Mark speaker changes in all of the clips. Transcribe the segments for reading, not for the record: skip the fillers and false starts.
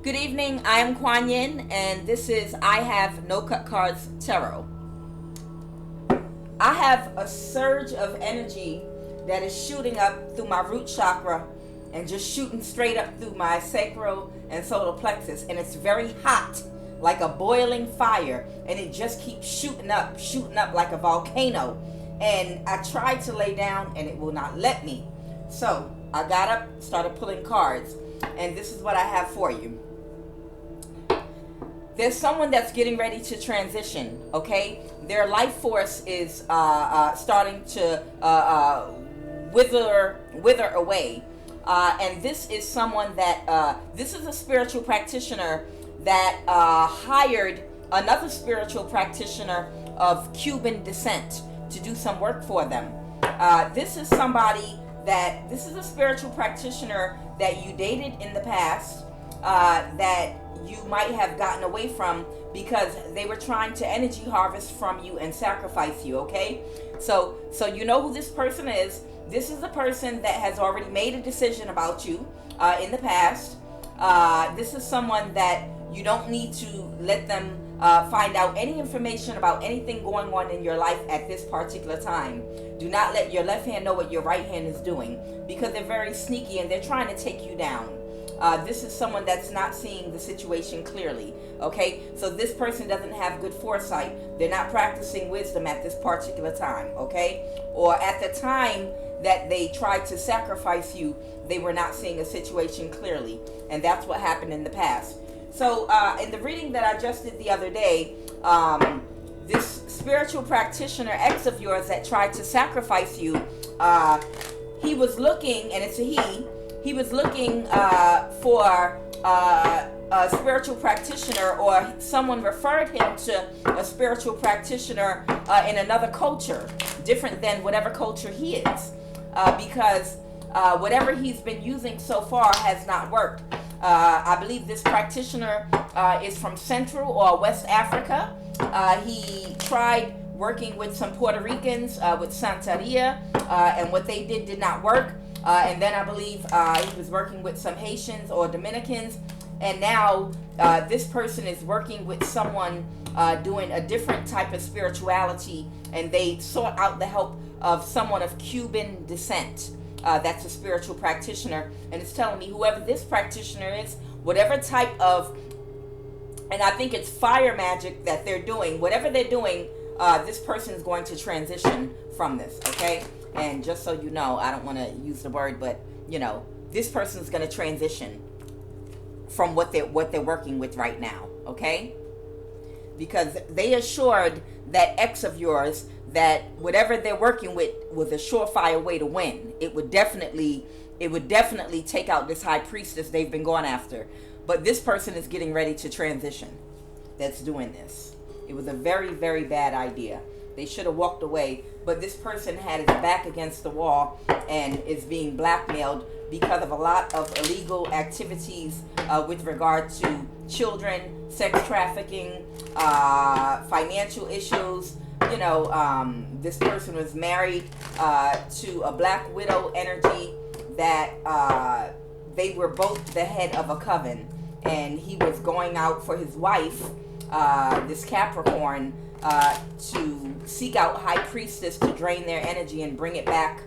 Speaker 1: Good evening, I am QUAN, and this is I Have No Cut Cards Tarot. I have a surge of energy that is shooting up through my root chakra and just shooting straight up through my sacral and solar plexus, and it's very hot, like a boiling fire, and it just keeps shooting up like a volcano. And I tried to lay down and it will not let me. So I got up, started pulling cards, and this is what I have for you. There's someone that's getting ready to transition, okay? Their life force is starting to wither away. And this is someone that, this is a spiritual practitioner that hired another spiritual practitioner of Cuban descent to do some work for them. This is a spiritual practitioner that you dated in the past, that you might have gotten away from because they were trying to energy harvest from you and sacrifice you, okay? So you know who this person is. This is a person that has already made a decision about you in the past. This is someone that you don't need to let them find out any information about anything going on in your life at this particular time. Do not let your left hand know what your right hand is doing, because they're very sneaky and they're trying to take you down. This is someone that's not seeing the situation clearly, okay? So this person doesn't have good foresight. They're not practicing wisdom at this particular time, okay? Or at the time that they tried to sacrifice you, they were not seeing a situation clearly. And that's what happened in the past. So in the reading that I just did the other day, this spiritual practitioner ex of yours that tried to sacrifice you, he was looking, and it's a he was looking for a spiritual practitioner, or someone referred him to a spiritual practitioner in another culture, different than whatever culture he is, because whatever he's been using so far has not worked. I believe this practitioner is from Central or West Africa. He tried working with some Puerto Ricans with Santeria, and what they did not work. And then I believe he was working with some Haitians or Dominicans, and now this person is working with someone doing a different type of spirituality, and they sought out the help of someone of Cuban descent. That's a spiritual practitioner, and it's telling me whoever this practitioner is, whatever type of, and I think it's fire magic that they're doing, whatever they're doing, this person is going to transition from this, okay? And just so you know, I don't want to use the word, but you know, this person is going to transition from what they're working with right now, okay? Because they assured that ex of yours that whatever they're working with was a surefire way to win. It would definitely take out this high priestess they've been going after. But this person is getting ready to transition that's doing this. It was a very, very bad idea. They should have walked away, but this person had his back against the wall and is being blackmailed because of a lot of illegal activities with regard to children, sex trafficking, financial issues. You know, this person was married to a black widow energy that they were both the head of a coven, and he was going out for his wife, this Capricorn, to seek out high priestess to drain their energy and bring it back,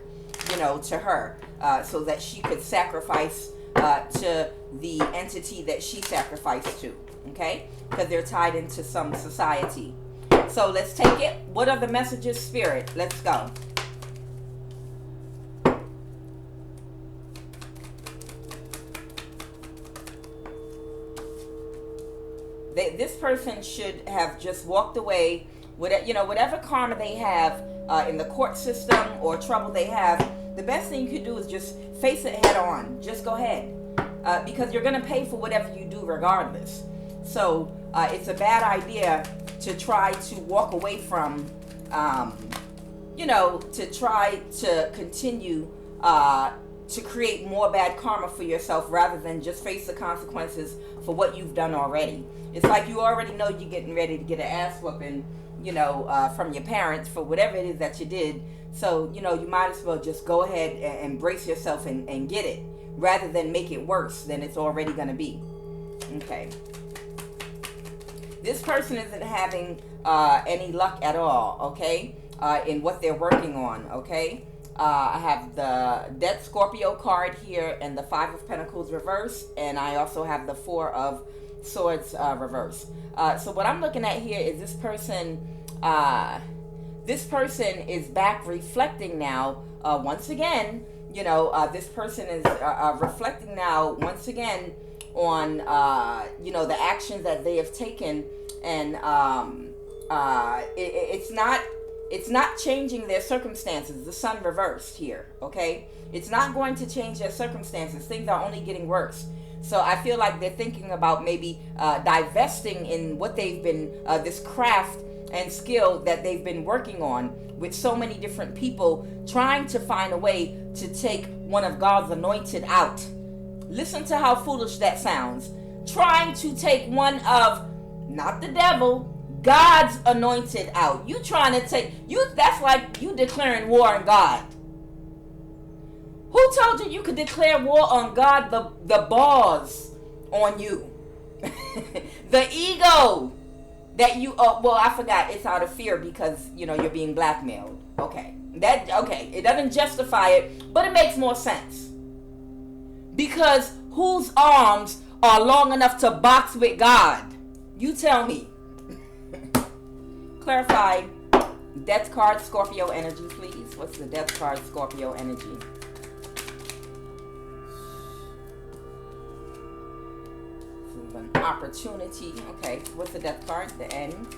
Speaker 1: you know, to her, so that she could sacrifice to the entity that she sacrificed to, okay? Because they're tied into some society. So let's take it. What are the messages, Spirit? Let's go. This person should have just walked away with, you know, whatever karma they have in the court system or trouble they have. The best thing you could do is just face it head on. Just go ahead, because you're going to pay for whatever you do regardless. So it's a bad idea to try to walk away from, you know, to try to continue to create more bad karma for yourself rather than just face the consequences for what you've done already. It's like you already know you're getting ready to get an ass whooping, you know, from your parents for whatever it is that you did. So, you know, you might as well just go ahead and brace yourself and get it rather than make it worse than it's already going to be. Okay. This person isn't having any luck at all, okay, in what they're working on, okay? I have the Death Scorpio card here and the Five of Pentacles reverse, and I also have the Four of Swords reverse. So what I'm looking at here is this person is back reflecting now, once again, you know, this person is reflecting now once again on, you know, the actions that they have taken, and it's not changing their circumstances. The sun reversed here, okay? It's not going to change their circumstances. Things are only getting worse. So I feel like they're thinking about maybe divesting in what they've been, this craft and skill that they've been working on with so many different people, trying to find a way to take one of God's anointed out. Listen to how foolish that sounds. Trying to take one of, not the devil, God's anointed out. You trying to take, that's like you declaring war on God. Who told you you could declare war on God? The balls on you. The ego that you, well, I forgot, it's out of fear because, you know, you're being blackmailed. Okay. It doesn't justify it, but it makes more sense. Because whose arms are long enough to box with God? You tell me. Clarify. Death card, Scorpio energy, please. What's the death card, Scorpio energy? This is an opportunity. Okay, what's the death card? The end.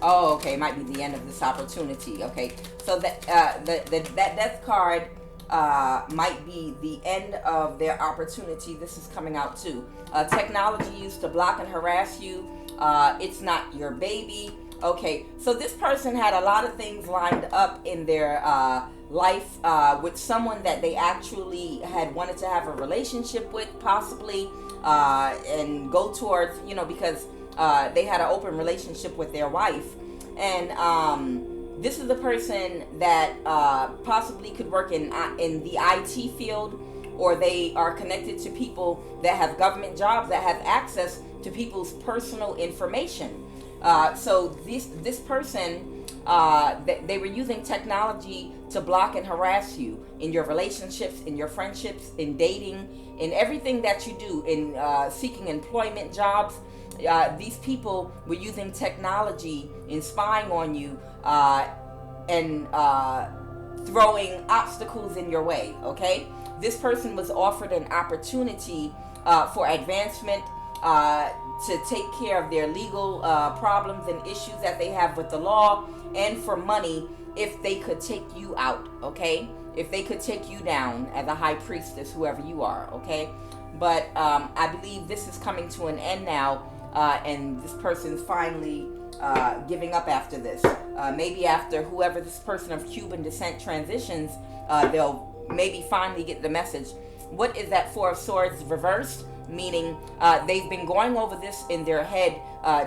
Speaker 1: Oh, okay, it might be the end of this opportunity. Okay, so that that death card might be the end of their opportunity. This is coming out too. Technology used to block and harass you. It's not your baby. Okay, so this person had a lot of things lined up in their life with someone that they actually had wanted to have a relationship with, possibly, and go towards, you know, because they had an open relationship with their wife. And this is the person that possibly could work in the IT field, or they are connected to people that have government jobs that have access to people's personal information. So this person, they were using technology to block and harass you in your relationships, in your friendships, in dating, in everything that you do, in seeking employment jobs. These people were using technology in spying on you and throwing obstacles in your way, okay? This person was offered an opportunity for advancement, to take care of their legal problems and issues that they have with the law, and for money if they could take you out, okay? If they could take you down as a high priestess, whoever you are, okay? But I believe this is coming to an end now, and this person's finally giving up after this. Maybe after whoever this person of Cuban descent transitions, they'll maybe finally get the message. What is that Four of Swords reversed? Meaning they've been going over this in their head,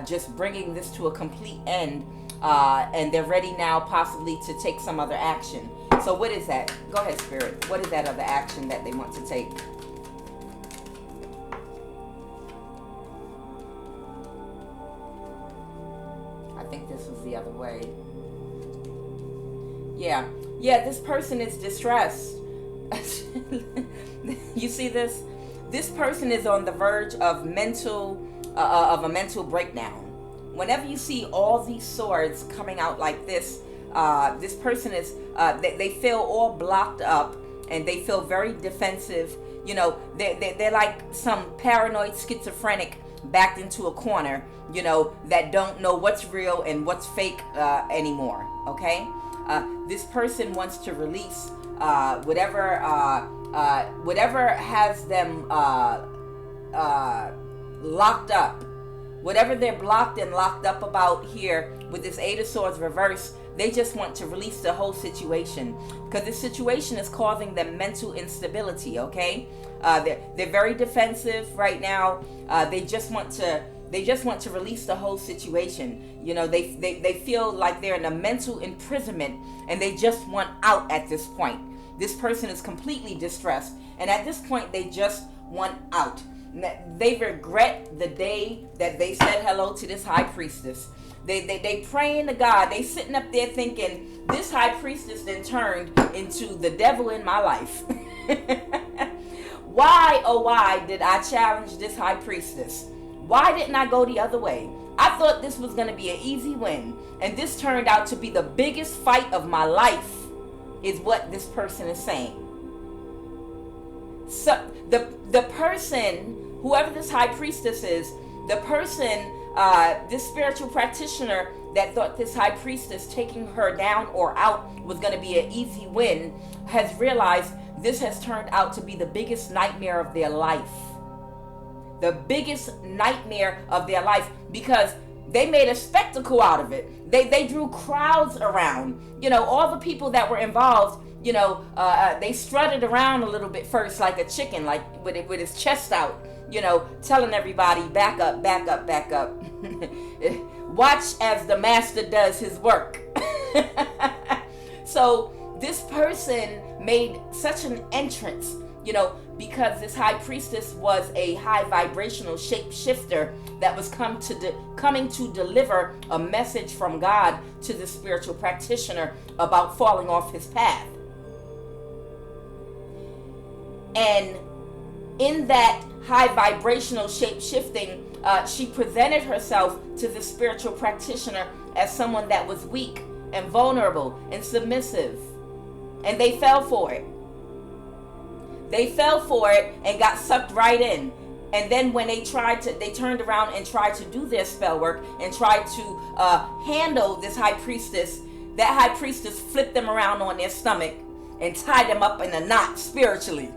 Speaker 1: just bringing this to a complete end, and they're ready now possibly to take some other action. So what is that? Go ahead, Spirit. What is that other action that they want to take? I think this was the other way. Yeah, this person is distressed. You see this? This person is on the verge of a mental breakdown. Whenever you see all these swords coming out like this, this person is, they feel all blocked up, and they feel very defensive. You know, they're like some paranoid schizophrenic backed into a corner, you know, that don't know what's real and what's fake anymore, okay? This person wants to release whatever has them locked up, whatever they're blocked and locked up about here with this Eight of Swords reverse. They just want to release the whole situation, because this situation is causing them mental instability, okay? They're very defensive right now. They just want to release the whole situation. You know, they feel like they're in a mental imprisonment, and they just want out at this point. This person is completely distressed, and at this point they just want out. They regret the day that they said hello to this high priestess. They praying to God. They sitting up there thinking, this high priestess then turned into the devil in my life. Why, oh why, did I challenge this high priestess? Why didn't I go the other way? I thought this was going to be an easy win. And this turned out to be the biggest fight of my life, is what this person is saying. So the person, whoever this high priestess is, the person, this spiritual practitioner that thought this high priestess taking her down or out was going to be an easy win, has realized this has turned out to be the biggest nightmare of their life. The biggest nightmare of their life, because they made a spectacle out of it. They drew crowds around. You know, all the people that were involved, you know, they strutted around a little bit first like a chicken, like with his chest out, you know, telling everybody, back up, back up, back up. Watch as the master does his work. So this person made such an entrance, you know, because this high priestess was a high vibrational shapeshifter that was coming to deliver a message from God to the spiritual practitioner about falling off his path. And in that high vibrational shape-shifting, she presented herself to the spiritual practitioner as someone that was weak and vulnerable and submissive. And they fell for it. They fell for it and got sucked right in. And then when they turned around and tried to do their spell work and tried to handle this high priestess, that high priestess flipped them around on their stomach and tied them up in a knot spiritually.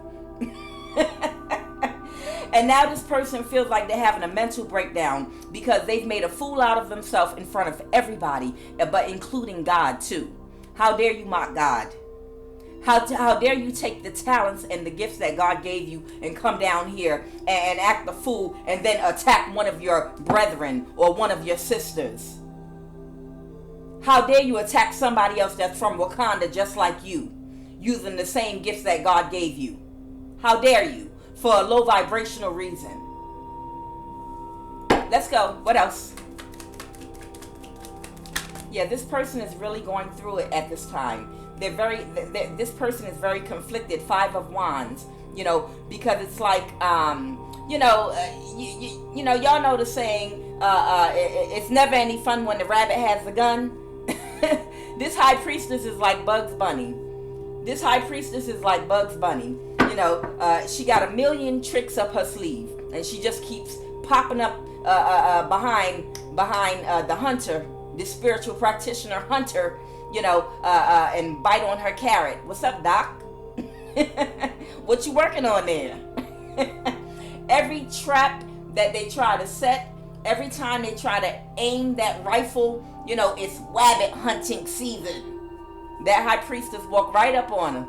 Speaker 1: And now this person feels like they're having a mental breakdown because they've made a fool out of themselves in front of everybody, but including God too. How dare you mock God? How dare you take the talents and the gifts that God gave you and come down here and act the fool and then attack one of your brethren or one of your sisters? How dare you attack somebody else that's from Wakanda just like you, using the same gifts that God gave you? How dare you? For a low vibrational reason. Let's go. What else? Yeah, this person is really going through it at this time. This person is very conflicted. 5 of Wands. You know, because it's like, you know, y'all know the saying, it's never any fun when the rabbit has the gun. This high priestess is like Bugs Bunny. This high priestess is like Bugs Bunny. You know, she got a million tricks up her sleeve, and she just keeps popping up behind the hunter, the spiritual practitioner hunter, you know, and bite on her carrot. What's up, Doc? What you working on there? Every trap that they try to set, every time they try to aim that rifle, you know, it's rabbit hunting season. That high priestess walked right up on him.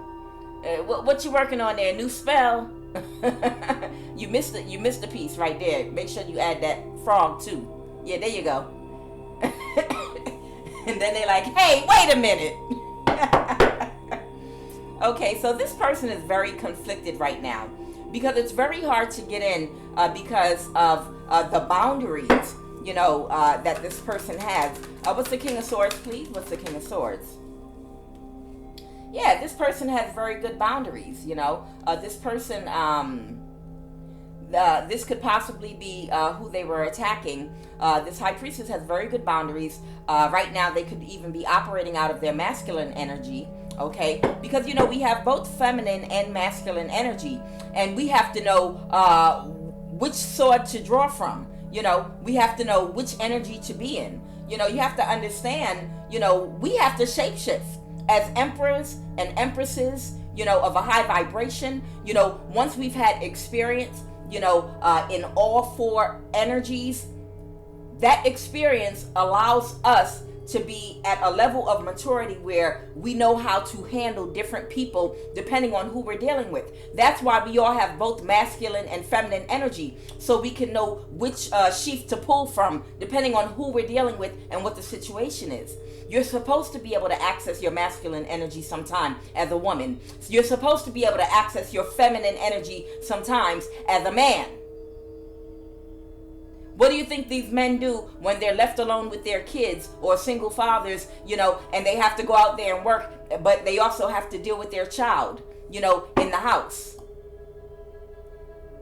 Speaker 1: What you working on there? New spell? You missed it. You missed a piece right there. Make sure you add that frog too. Yeah, there you go. And then they're like, hey, wait a minute. Okay, so this person is very conflicted right now because it's very hard to get in because of the boundaries, you know, that this person has. What's the King of Swords, please? What's the King of Swords? Yeah, this person has very good boundaries, you know. This person, this could possibly be who they were attacking. This high priestess has very good boundaries. Right now, they could even be operating out of their masculine energy, okay? Because, you know, we have both feminine and masculine energy. And we have to know which sword to draw from. You know, we have to know which energy to be in. You know, you have to understand, you know, we have to shapeshift. As emperors and empresses, you know, of a high vibration, you know, once we've had experience, you know, in all 4 energies, that experience allows us to be at a level of maturity where we know how to handle different people depending on who we're dealing with. That's why we all have both masculine and feminine energy, so we can know which sheath to pull from depending on who we're dealing with and what the situation is. You're supposed to be able to access your masculine energy sometime as a woman. You're supposed to be able to access your feminine energy sometimes as a man. What do you think these men do when they're left alone with their kids or single fathers, and they have to go out there and work, but they also have to deal with their child, in the house?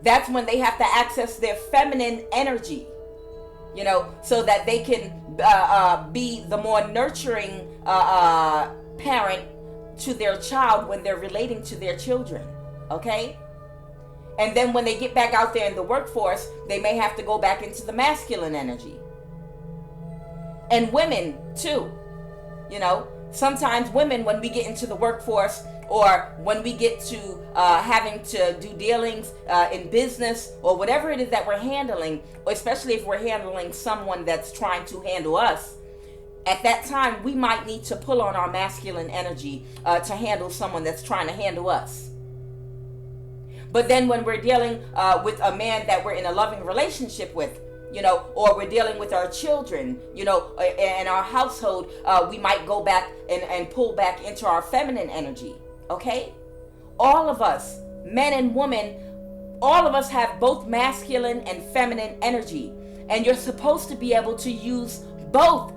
Speaker 1: That's when they have to access their feminine energy, so that they can be the more nurturing parent to their child when they're relating to their children, okay? And then when they get back out there in the workforce, they may have to go back into the masculine energy. And women too, sometimes women, when we get into the workforce, or when we get to having to do dealings in business or whatever it is that we're handling, or especially if we're handling someone that's trying to handle us, at that time we might need to pull on our masculine energy to handle someone that's trying to handle us. But then when we're dealing with a man that we're in a loving relationship with, or we're dealing with our children, in our household, we might go back and pull back into our feminine energy, okay? All of us, men and women, all of us have both masculine and feminine energy. And you're supposed to be able to use both,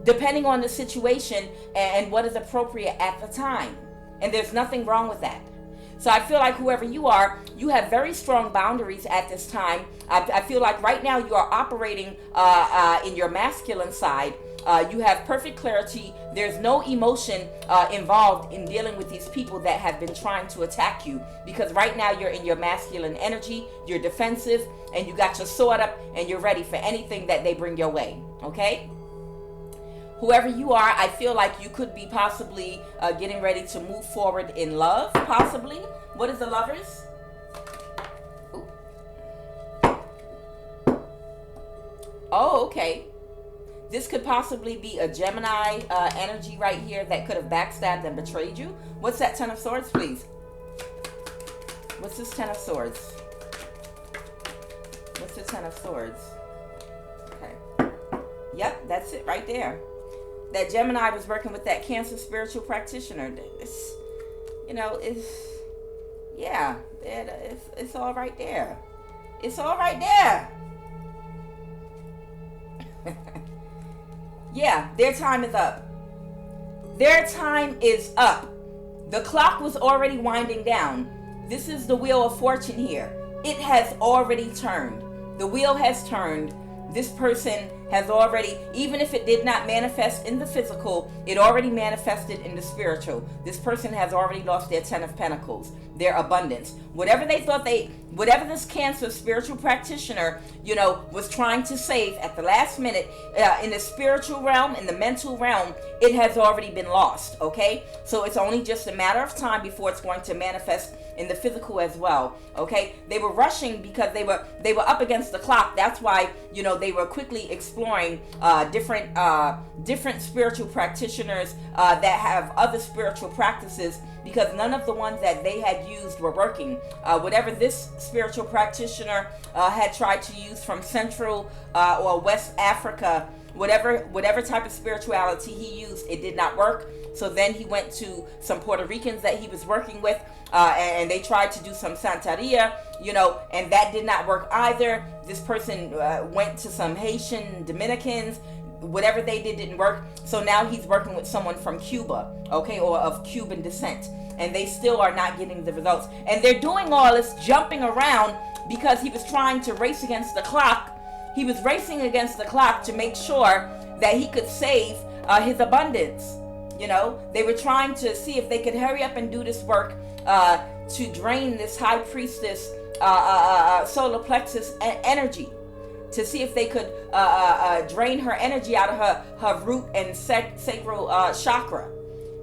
Speaker 1: depending on the situation and what is appropriate at the time. And there's nothing wrong with that. So I feel like whoever you are, you have very strong boundaries at this time. I feel like right now you are operating in your masculine side. You have perfect clarity. There's no emotion involved in dealing with these people that have been trying to attack you, because right now you're in your masculine energy, you're defensive, and you got your sword up and you're ready for anything that they bring your way, okay? Whoever you are, I feel like you could be possibly getting ready to move forward in love, possibly. What is the Lovers? Ooh. Oh, okay. This could possibly be a Gemini energy right here that could have backstabbed and betrayed you. What's that Ten of Swords, please? What's this Ten of Swords? What's the Ten of Swords? Okay. Yep, that's it right there. That Gemini was working with that Cancer spiritual practitioner. It's, it's all right there. It's all right there. Yeah, their time is up. Their time is up. The clock was already winding down. This is the Wheel of Fortune here. It has already turned. The wheel has turned. This person has already, even if it did not manifest in the physical, it already manifested in the spiritual. This person has already lost their 10 of Pentacles, their abundance. Whatever this Cancer spiritual practitioner, was trying to save at the last minute, in the spiritual realm, in the mental realm, it has already been lost, okay? So it's only just a matter of time before it's going to manifest in the physical as well, okay? They were rushing because they were up against the clock. That's why, they were quickly exploring different spiritual practitioners that have other spiritual practices, because none of the ones that they had used were working. Whatever this spiritual practitioner had tried to use from Central or West Africa, whatever type of spirituality he used, it did not work. So then he went to some Puerto Ricans that he was working with, and they tried to do some Santeria, and that did not work either. This person went to some Haitian Dominicans. Whatever they did didn't work. So now he's working with someone from Cuba, okay, or of Cuban descent, and they still are not getting the results. And they're doing all this jumping around because he was trying to race against the clock. He was racing against the clock to make sure that he could save his abundance. They were trying to see if they could hurry up and do this work to drain this high priestess solar plexus energy, to see if they could drain her energy out of her root and sacral chakra,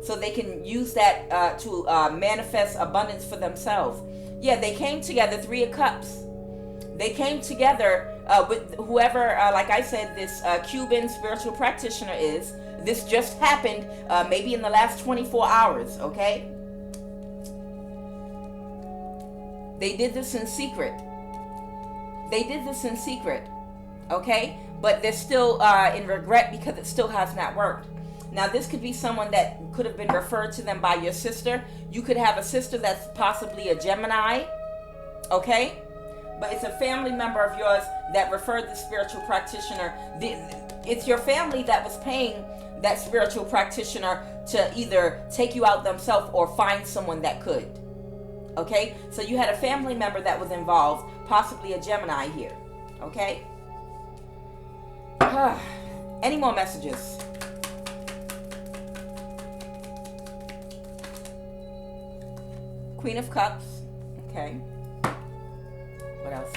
Speaker 1: so they can use that to manifest abundance for themselves. Yeah, they came together, 3 of Cups. They came together with whoever, like I said, this Cuban spiritual practitioner is. This just happened maybe in the last 24 hours, okay? They did this in secret. Okay? But they're still in regret because it still has not worked. Now, this could be someone that could have been referred to them by your sister. You could have a sister that's possibly a Gemini, okay? but it's a family member of yours that referred the spiritual practitioner. It's your family that was paying that spiritual practitioner to either take you out themselves or find someone that could. Okay, so you had a family member that was involved, possibly a Gemini here. Okay. Any more messages? Queen of Cups. Okay. What else?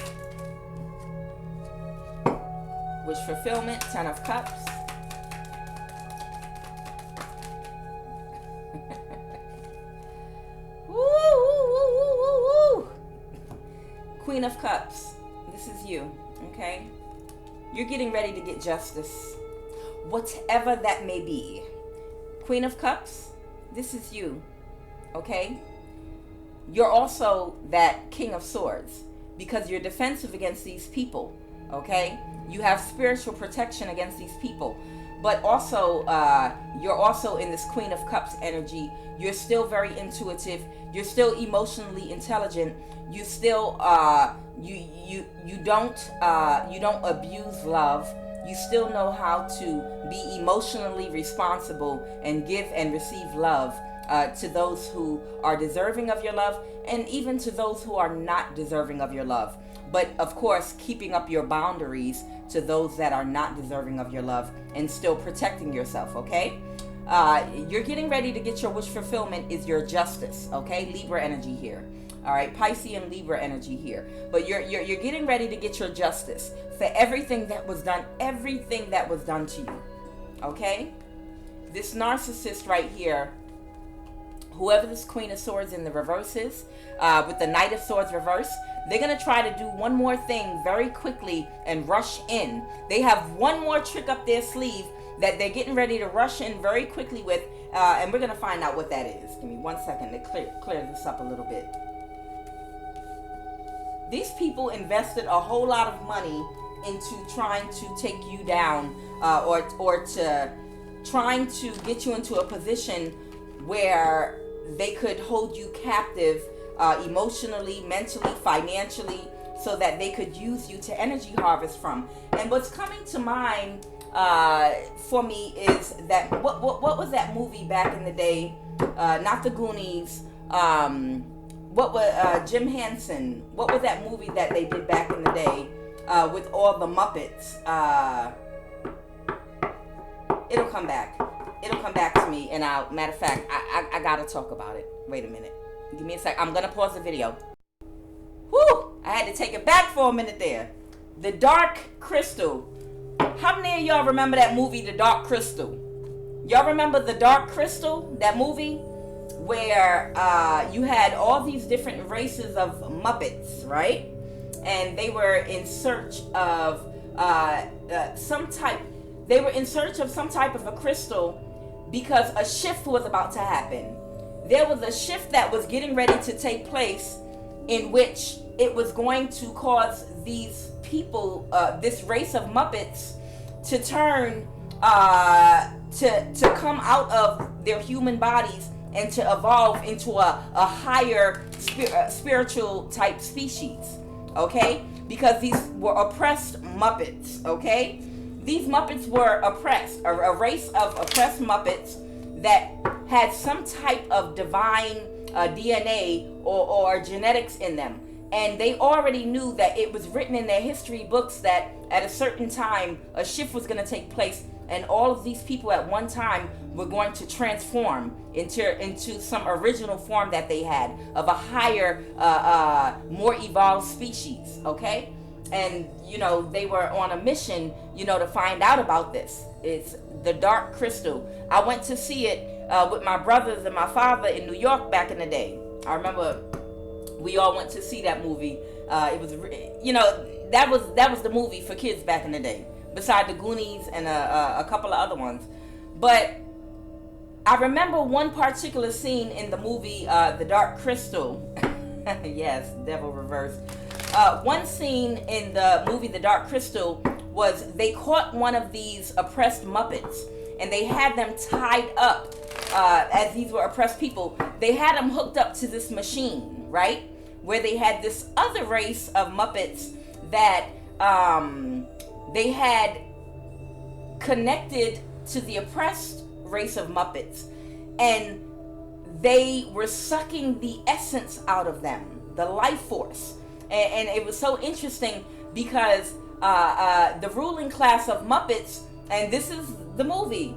Speaker 1: Wish fulfillment. 10 of Cups. Woo. Queen of Cups. This is you. Okay. You're getting ready to get justice, whatever that may be. Queen of Cups, this is you, okay? You're also that King of Swords because you're defensive against these people, okay? You have spiritual protection against these people, but also you're also in this Queen of Cups energy. You're still very intuitive. You're still emotionally intelligent. You still you don't abuse love. You still know how to be emotionally responsible and give and receive love to those who are deserving of your love, and even to those who are not deserving of your love. But of course, keeping up your boundaries to those that are not deserving of your love and still protecting yourself, okay? You're getting ready to get your wish fulfillment is your justice, okay? Libra energy here. All right, Piscean Libra energy here. But you're getting ready to get your justice for everything that was done to you. Okay? This narcissist right here, whoever this Queen of Swords in the reverse is, with the Knight of Swords reverse, they're going to try to do one more thing very quickly and rush in. They have one more trick up their sleeve that they're getting ready to rush in very quickly with, and we're going to find out what that is. Give me 1 second to clear this up a little bit. These people invested a whole lot of money into trying to take you down, or to trying to get you into a position where they could hold you captive emotionally, mentally, financially, so that they could use you to energy harvest from. And what's coming to mind for me is that what was that movie back in the day? Not the Goonies. What was Jim Henson? What was that movie that they did back in the day with all the Muppets? It'll come back. It'll come back to me, and matter of fact, I gotta talk about it. Wait a minute. Give me a sec. I'm gonna pause the video. Whew! I had to take it back for a minute there. The Dark Crystal. How many of y'all remember that movie, The Dark Crystal? Y'all remember The Dark Crystal? That movie? Where you had all these different races of Muppets, right? And they were in search of some type of a crystal because a shift was about to happen. There was a shift that was getting ready to take place in which it was going to cause these people, this race of Muppets, to turn, to come out of their human bodies and to evolve into a higher spiritual type species, okay? Because these were oppressed Muppets, okay? These Muppets were oppressed, a race of oppressed Muppets that had some type of divine DNA or genetics in them. And they already knew that it was written in their history books that at a certain time, a shift was going to take place, and all of these people at one time were going to transform into some original form that they had of a higher, more evolved species, okay? And, they were on a mission, to find out about this. It's The Dark Crystal. I went to see it with my brothers and my father in New York back in the day. I remember we all went to see that movie. It was, that was the movie for kids back in the day, beside the Goonies and a couple of other ones. But I remember one particular scene in the movie, The Dark Crystal. Yes, devil reverse. One scene in the movie The Dark Crystal was they caught one of these oppressed Muppets and they had them tied up as these were oppressed people. They had them hooked up to this machine, right? where they had this other race of Muppets that they had connected to the oppressed race of Muppets, and they were sucking the essence out of them, the life force. And it was so interesting because the ruling class of Muppets, and this is the movie,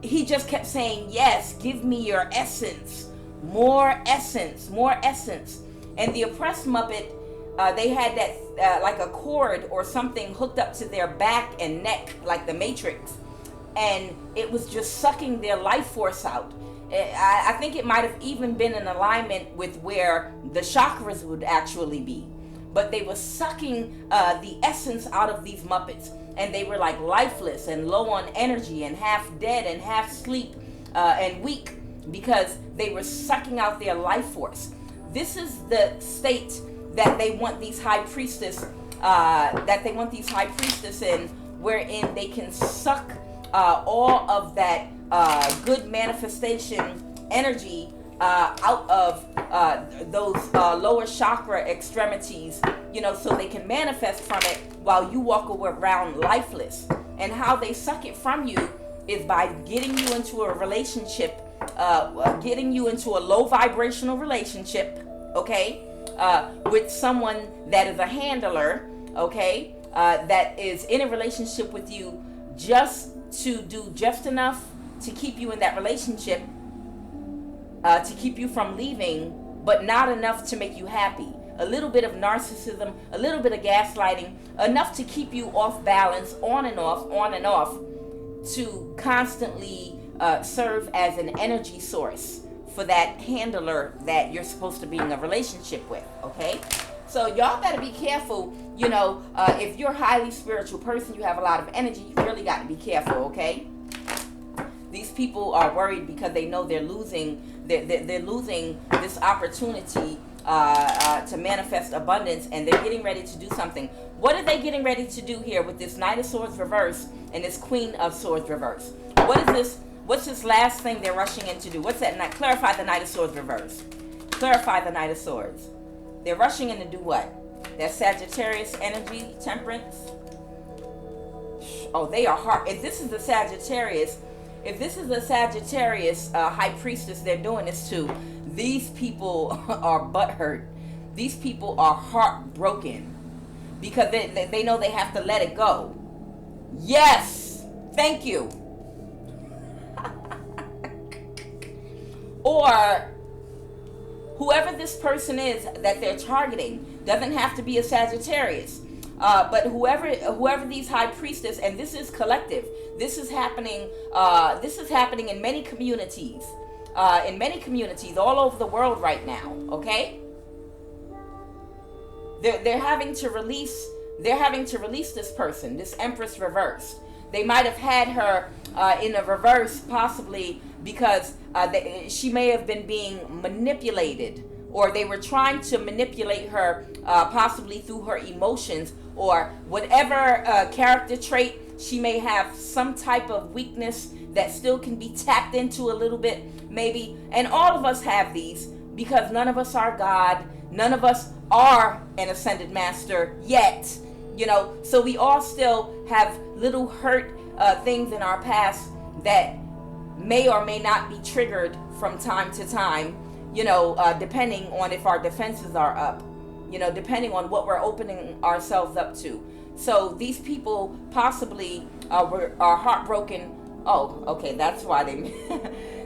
Speaker 1: he just kept saying, yes, give me your essence, more essence, more essence. And the oppressed Muppet, they had that like a cord or something hooked up to their back and neck, like the Matrix, and it was just sucking their life force out. I think it might have even been in alignment with where the chakras would actually be. But they were sucking the essence out of these Muppets. And they were like lifeless and low on energy and half dead and half asleep and weak because they were sucking out their life force. This is the state that they want these high priestess, in, wherein they can suck all of that good manifestation energy out of those lower chakra extremities, so they can manifest from it while you walk around lifeless. And how they suck it from you is by getting you into a relationship, getting you into a low vibrational relationship, okay, with someone that is a handler, okay, that is in a relationship with you just to do just enough to keep you in that relationship, to keep you from leaving, but not enough to make you happy. A little bit of narcissism, a little bit of gaslighting, enough to keep you off balance, on and off, to constantly serve as an energy source for that handler that you're supposed to be in a relationship with, okay? So y'all better be careful, if you're a highly spiritual person, you have a lot of energy, you really got to be careful, okay? These people are worried because they know they're losing this opportunity to manifest abundance, and they're getting ready to do something. What are they getting ready to do here with this Knight of Swords reverse and this Queen of Swords reverse? What is this? What's this last thing they're rushing in to do? What's that? Clarify the Knight of Swords reverse. Clarify the Knight of Swords. They're rushing in to do what? That Sagittarius energy, temperance. Oh, they are hard. If this is the Sagittarius, high priestess they're doing this to, these people are butthurt. These people are heartbroken because they know they have to let it go. Yes, thank you. Or whoever this person is that they're targeting doesn't have to be a Sagittarius. But whoever these high priestess, and this is collective. This is happening. This is happening in many communities. In many communities all over the world right now. Okay. They're having to release. They're having to release this person, this Empress reversed. They might have had her in a reverse, possibly because she may have been being manipulated, or they were trying to manipulate her, possibly through her emotions, or whatever character trait. She may have some type of weakness that still can be tapped into a little bit, maybe. And all of us have these, because none of us are God. None of us are an ascended master yet. So we all still have little hurt things in our past that may or may not be triggered from time to time, depending on if our defenses are up, depending on what we're opening ourselves up to. So these people possibly are heartbroken. Oh, okay, that's why they...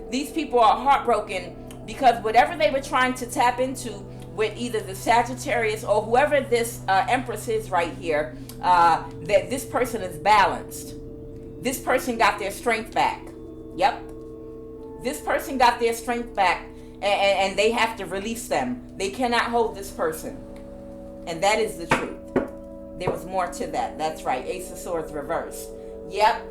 Speaker 1: These people are heartbroken because whatever they were trying to tap into with either the Sagittarius or whoever this Empress is right here, that this person is balanced. This person got their strength back. Yep. This person got their strength back, and they have to release them. They cannot hold this person. And that is the truth. There was more to that. That's right. Ace of Swords reversed. Yep.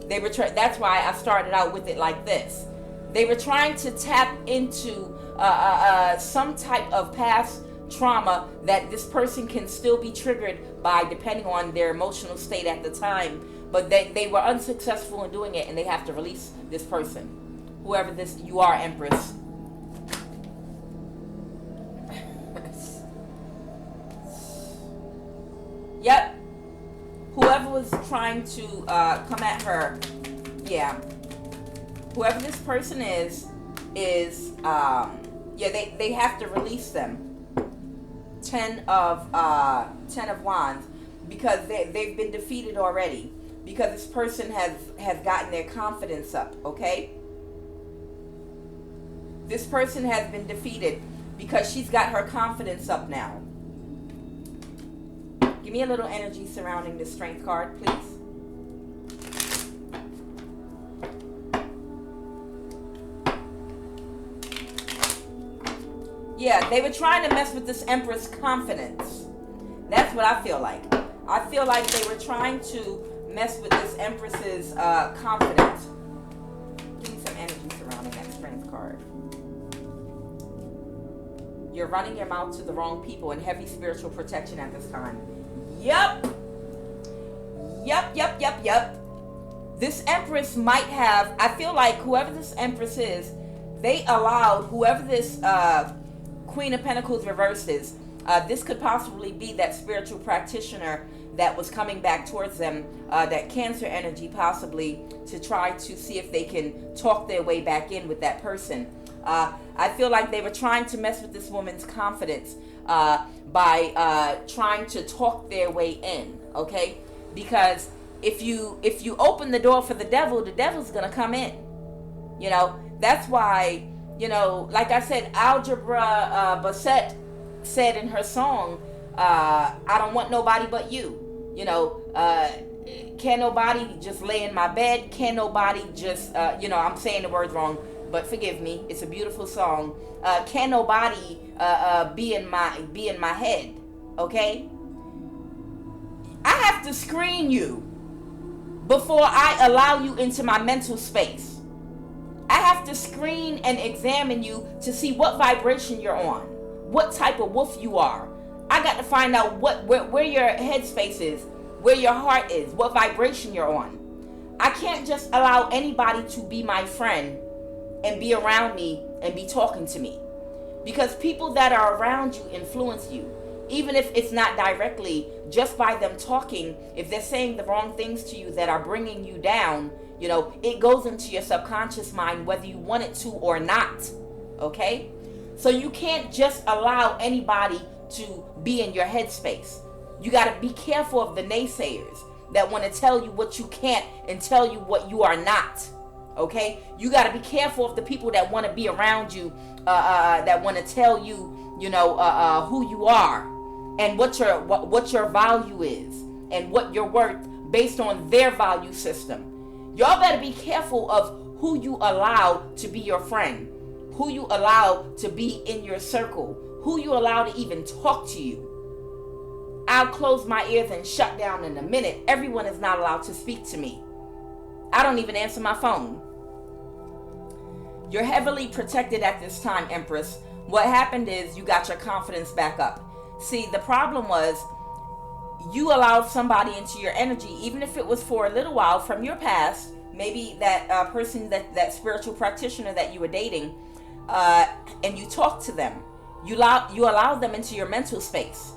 Speaker 1: They were that's why I started out with it like this. They were trying to tap into some type of past trauma that this person can still be triggered by, depending on their emotional state at the time. But they were unsuccessful in doing it, and they have to release this person. Whoever this you are, Empress. Yep. Whoever was trying to come at her, yeah. Whoever this person is they have to release them. 10 of Wands, because they've been defeated already, because this person has gotten their confidence up. Okay, this person has been defeated because she's got her confidence up now. Give me a little energy surrounding this Strength card, please. Yeah, they were trying to mess with this Empress confidence. That's what I feel like. I feel like they were trying to mess with this Empress's confidence. Give me some energy surrounding that Strength card. You're running your mouth to the wrong people and heavy spiritual protection at this time. Yep. This Empress might have, I feel like whoever this Empress is, they allowed whoever this Queen of Pentacles reversed is, this could possibly be that spiritual practitioner that was coming back towards them, that Cancer energy possibly, to try to see if they can talk their way back in with that person. I feel like they were trying to mess with this woman's confidence by trying to talk their way in, okay? Because if you open the door for the devil's gonna come in. You know, that's why, you know, like I said, Algebra Bassett said in her song, I don't want nobody but you. You know, can nobody just lay in my bed? Can nobody just, you know, I'm saying the words wrong, but forgive me. It's a beautiful song. Can nobody be in my head? Okay. I have to screen you before I allow you into my mental space. I have to screen and examine you to see what vibration you're on, what type of wolf you are. I got to find out where your headspace is, where your heart is, what vibration you're on. I can't just allow anybody to be my friend and be around me and be talking to me, because people that are around you influence you, even if it's not directly, just by them talking. If they're saying the wrong things to you that are bringing you down, you know, it goes into your subconscious mind whether you want it to or not. Okay, so you can't just allow anybody to be in your headspace. You got to be careful of the naysayers that want to tell you what you can't and tell you what you are not. Okay, you got to be careful of the people that want to be around you, that want to tell you, you know, who you are and what your value is and what you're worth based on their value system. Y'all better be careful of who you allow to be your friend, who you allow to be in your circle, who you allow to even talk to you. I'll close my ears and shut down in a minute. Everyone is not allowed to speak to me. I don't even answer my phone. You're heavily protected at this time, Empress. What happened is you got your confidence back up. See, the problem was you allowed somebody into your energy, even if it was for a little while from your past, maybe that person, that spiritual practitioner that you were dating, and you talked to them. You allowed them into your mental space.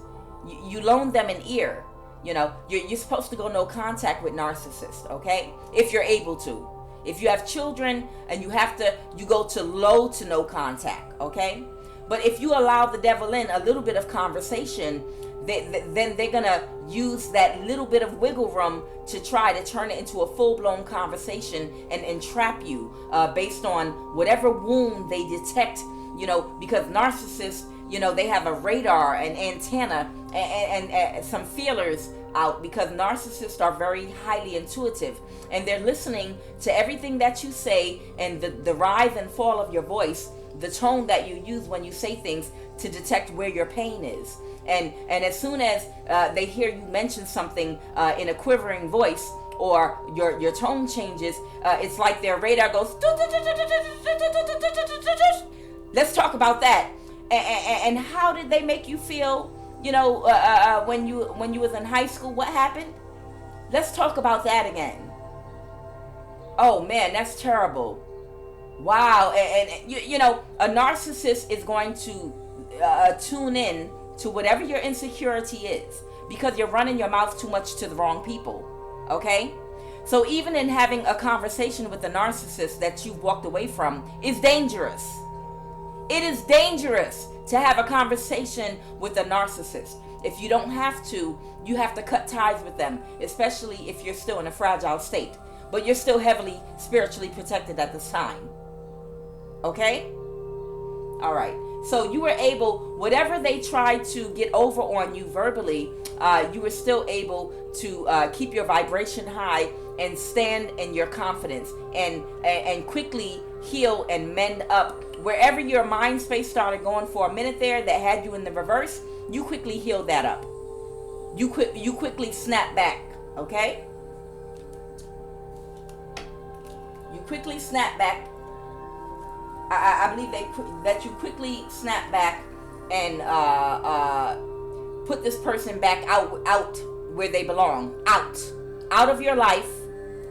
Speaker 1: You loaned them an ear. You know, you're supposed to go no contact with narcissists, okay? If you're able to. If you have children and you go to low to no contact, okay? But if you allow the devil in a little bit of conversation, then they're going to use that little bit of wiggle room to try to turn it into a full-blown conversation and entrap you based on whatever wound they detect, you know, because narcissists, you know, they have a radar, an antenna, and some feelers out, because narcissists are very highly intuitive and they're listening to everything that you say and the rise and fall of your voice, the tone that you use when you say things, to detect where your pain is. And as soon as they hear you mention something in a quivering voice, or your tone changes, it's like their radar goes, let's talk about that. And how did they make you feel, you know, when you was in high school? What happened? Let's talk about that again. Oh man, that's terrible. Wow. And you know, a narcissist is going to tune in to whatever your insecurity is, because you're running your mouth too much to the wrong people. Okay? So even in having a conversation with a narcissist that you've walked away from is dangerous. It is dangerous to have a conversation with a narcissist. If you don't have to, you have to cut ties with them, especially if you're still in a fragile state. But you're still heavily spiritually protected at this time. Okay? All right. So you were able, whatever they tried to get over on you verbally, you were still able to keep your vibration high and stand in your confidence and quickly heal and mend up. Wherever your mind space started going for a minute there that had you in the reverse, you quickly healed that up. You quickly snap back, okay? You quickly snap back. I believe that you quickly snap back and put this person back out where they belong. Out of your life,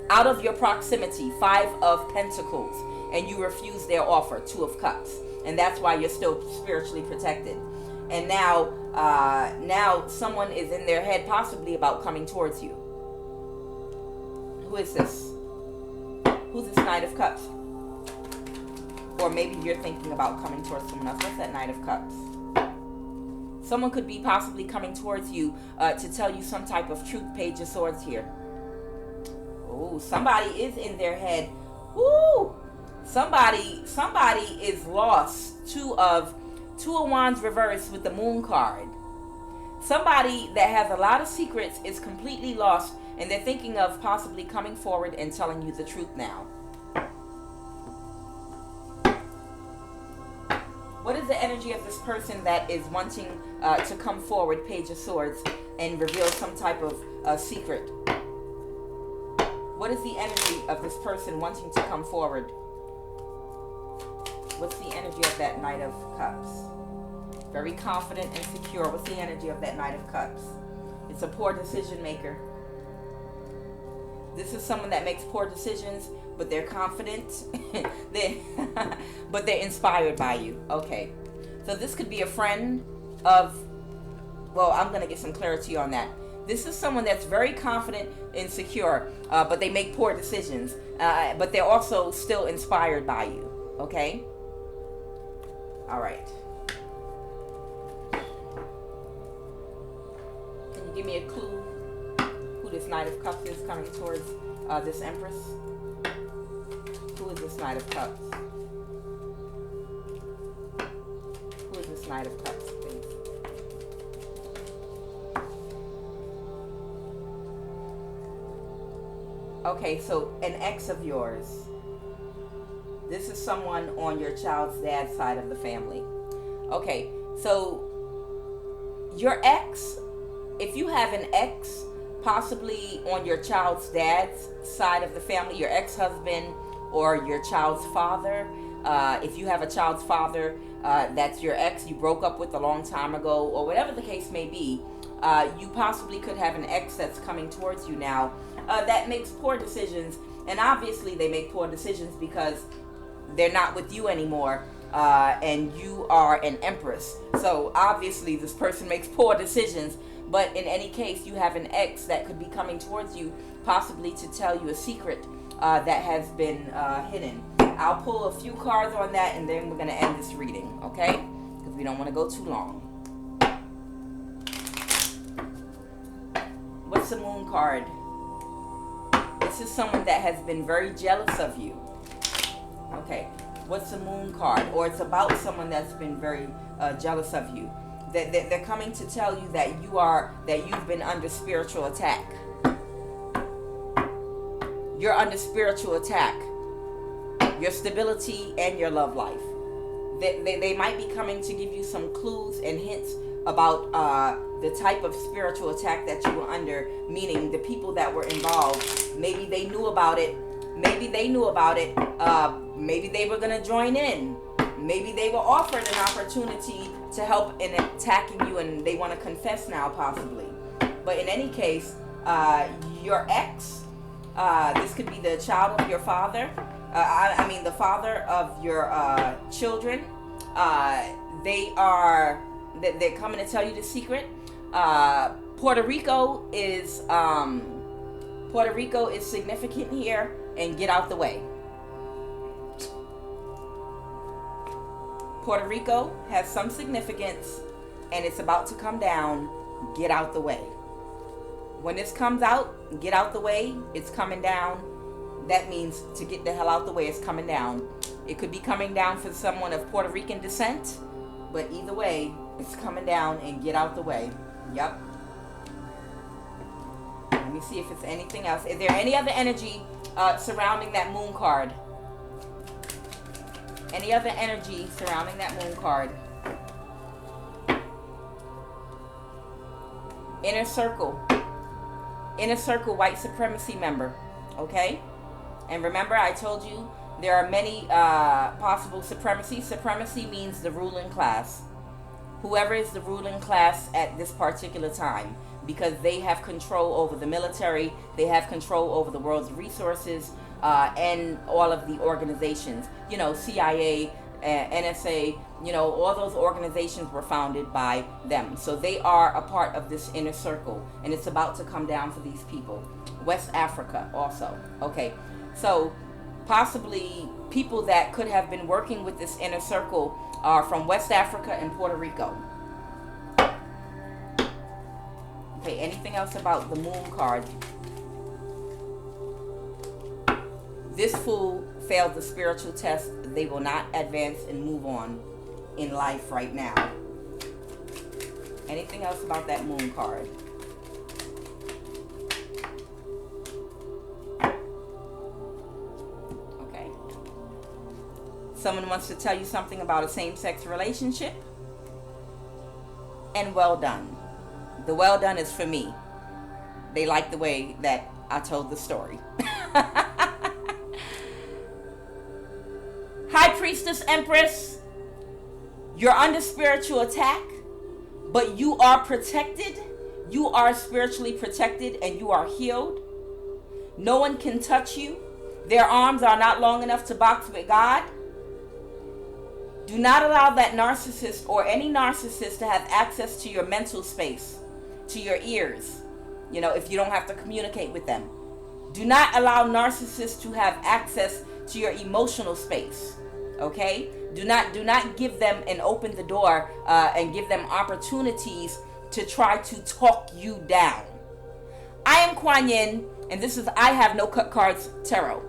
Speaker 1: out of your proximity. 5 of Pentacles. And you refuse their offer, 2 of Cups. And that's why you're still spiritually protected. And now someone is in their head possibly about coming towards you. Who is this? Who's this Knight of Cups? Or maybe you're thinking about coming towards someone else. What's that Knight of Cups? Someone could be possibly coming towards you to tell you some type of truth. Page of Swords here. Oh, somebody is in their head. Woo! Somebody is lost. 2 of Wands reversed with the Moon card. Somebody that has a lot of secrets is completely lost, and they're thinking of possibly coming forward and telling you the truth now. What is the energy of this person that is wanting to come forward, Page of Swords, and reveal some type of secret? What is the energy of this person wanting to come forward? What's the energy of that Knight of Cups? Very confident and secure. What's the energy of that Knight of Cups? It's a poor decision maker. This is someone that makes poor decisions, but they're confident. But they're inspired by you. Okay. So this could be a friend of, well, I'm going to get some clarity on that. This is someone that's very confident and secure, but they make poor decisions. But they're also still inspired by you. Okay? All right. Can you give me a clue who this Knight of Cups is coming towards this Empress? Who is this Knight of Cups? Who is this Knight of Cups, please? Okay, so an ex of yours. This is someone on your child's dad's side of the family. Okay, so your ex, if you have an ex possibly on your child's dad's side of the family, your ex-husband or your child's father, if you have a child's father that's your ex you broke up with a long time ago, or whatever the case may be, you possibly could have an ex that's coming towards you now that makes poor decisions. And obviously they make poor decisions because they're not with you anymore, and you are an Empress. So obviously this person makes poor decisions. But in any case, you have an ex that could be coming towards you, possibly to tell you a secret that has been hidden. I'll pull a few cards on that, and then we're going to end this reading, okay? Because we don't want to go too long. What's the Moon card? This is someone that has been very jealous of you. Okay, what's the Moon card? Or it's about someone that's been very jealous of you. They're coming to tell you that you've been under spiritual attack. You're under spiritual attack. Your stability and your love life. They might be coming to give you some clues and hints about the type of spiritual attack that you were under, meaning the people that were involved. Maybe they knew about it. Maybe they were going to join in. Maybe they were offered an opportunity to help in attacking you, and they want to confess now, possibly. But in any case, your ex, this could be the child of your father. The father of your children. They're coming to tell you the secret. Puerto Rico is significant here, and get out the way. Puerto Rico has some significance, and it's about to come down. Get out the way. When this comes out, get out the way. It's coming down. That means to get the hell out the way. It's coming down. It could be coming down for someone of Puerto Rican descent, but either way, it's coming down, and get out the way. Yep. Let me see if it's anything else. Is there any other energy surrounding that moon card? Any other energy surrounding that moon card? Inner circle. Inner circle white supremacy member. Okay? And remember, I told you there are many possible supremacy. Supremacy means the ruling class. Whoever is the ruling class at this particular time, because they have control over the military, they have control over the world's resources, and all of the organizations. You know, CIA, NSA, you know, all those organizations were founded by them. So they are a part of this inner circle, and it's about to come down for these people. West Africa also. Okay, so possibly people that could have been working with this inner circle are from West Africa and Puerto Rico. Okay, anything else about the moon card? This fool failed the spiritual test. They will not advance and move on in life right now. Anything else about that moon card? Okay. Someone wants to tell you something about a same-sex relationship. And well done. The well done is for me. They like the way that I told the story. High Priestess Empress, you're under spiritual attack, but you are protected. You are spiritually protected, and you are healed. No one can touch you. Their arms are not long enough to box with God. Do not allow that narcissist or any narcissist to have access to your mental space, to your ears, you know, if you don't have to communicate with them. Do not allow narcissists to have access to your emotional space. Okay? Do not give them and open the door and give them opportunities to try to talk you down. I am Kuan Yin, and this is I Have No Cut Cards Tarot.